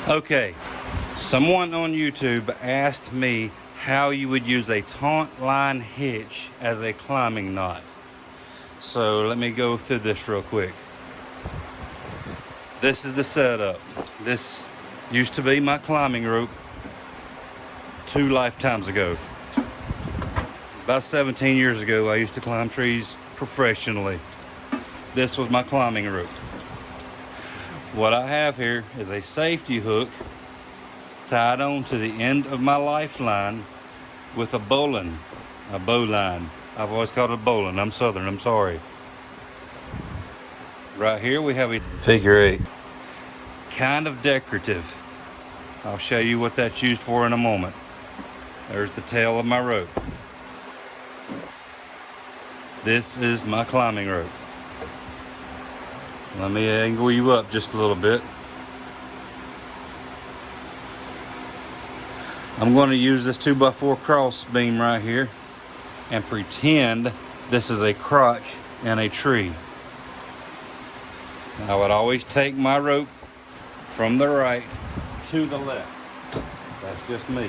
Okay, someone on YouTube asked me how you would use a taut line hitch as a climbing knot. So let me go through this real quick. This is the setup. This used to be my climbing rope 2 lifetimes ago. About 17 years ago, I used to climb trees professionally. This was my climbing rope. What I have here is a safety hook tied on to the end of my lifeline with a bowline. I've always called it a bowline. I'm Southern, I'm sorry. Right here we have a figure 8. Kind of decorative. I'll show you what that's used for in a moment. There's the tail of my rope. This is my climbing rope. Let me angle you up just a little bit. I'm going to use this 2x4 cross beam right here and pretend this is a crotch in a tree. I would always take my rope from the right to the left. That's just me.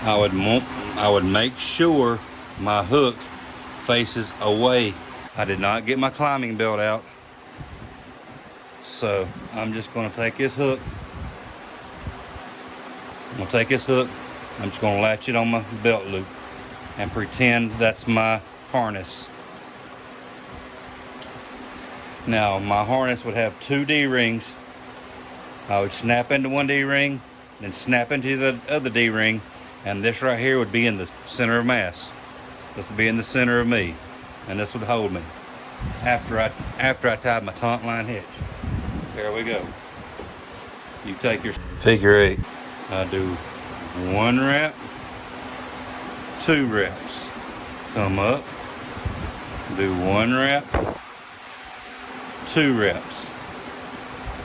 I would make sure my hook faces away. I did not get my climbing belt out, so I'm just going to take this hook. I'm just going to latch it on my belt loop and pretend that's my harness. Now my harness would have 2 D-rings. I would snap into one D-ring, then snap into the other D-ring, and this right here would be in the center of mass. This would be in the center of me, and this would hold me after I tied my taut line hitch. There we go. You take your figure 8. I do 1 rep, 2 reps. Come up, do 1 rep, 2 reps.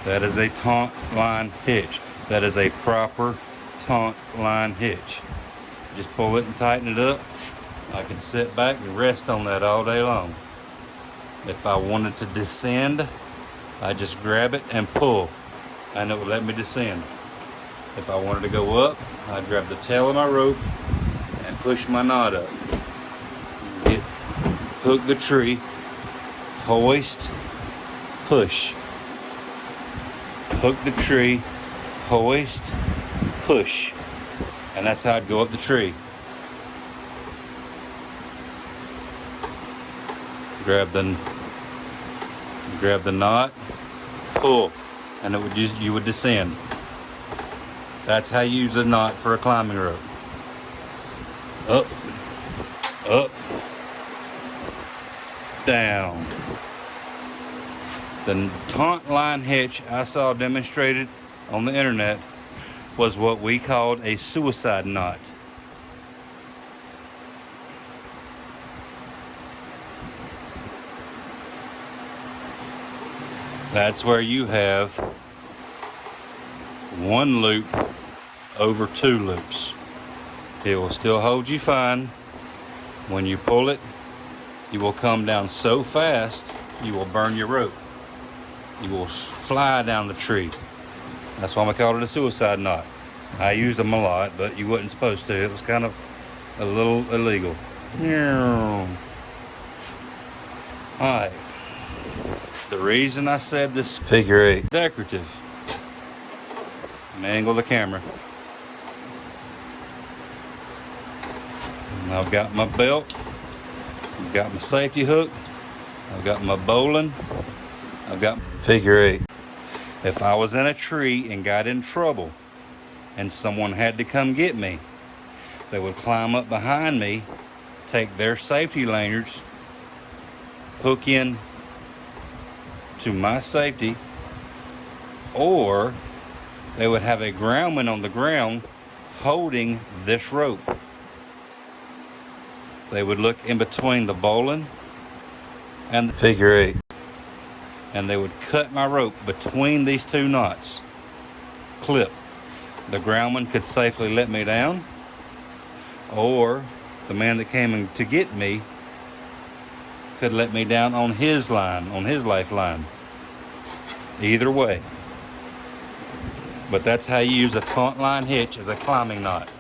That is a taut line hitch. That is a proper taut line hitch. Just pull it and tighten it up. I can sit back and rest on that all day long. If I wanted to descend, I just grab it and pull, and it would let me descend. If I wanted to go up, I'd grab the tail of my rope and push my knot up. Hook the tree, hoist, push. Hook the tree, hoist, push. And that's how I'd go up the tree. Grab the knot, pull, and you would descend. That's how you use a knot for a climbing rope. Up, up, down. The taut line hitch I saw demonstrated on the internet was what we called a suicide knot. That's where you have 1 loop over 2 loops. It will still hold you fine. When you pull it, you will come down so fast you will burn your rope. You will fly down the tree. That's why we called it a suicide knot. I used them a lot, but you wasn't supposed to. It was kind of a little illegal. Alright. The reason I said this figure 8 decorative. Let me angle the camera. And I've got my belt. I've got my safety hook. I've got my bowline. I've got figure 8. If I was in a tree and got in trouble and someone had to come get me, they would climb up behind me, take their safety lanyards, hook in to my safety, or they would have a groundman on the ground holding this rope. They would look in between the bowline and the figure 8. And they would cut my rope between these 2 knots. Clip. The groundman could safely let me down, or the man that came in to get me could let me down on his line, on his lifeline. Either way. But that's how you use a front line hitch as a climbing knot.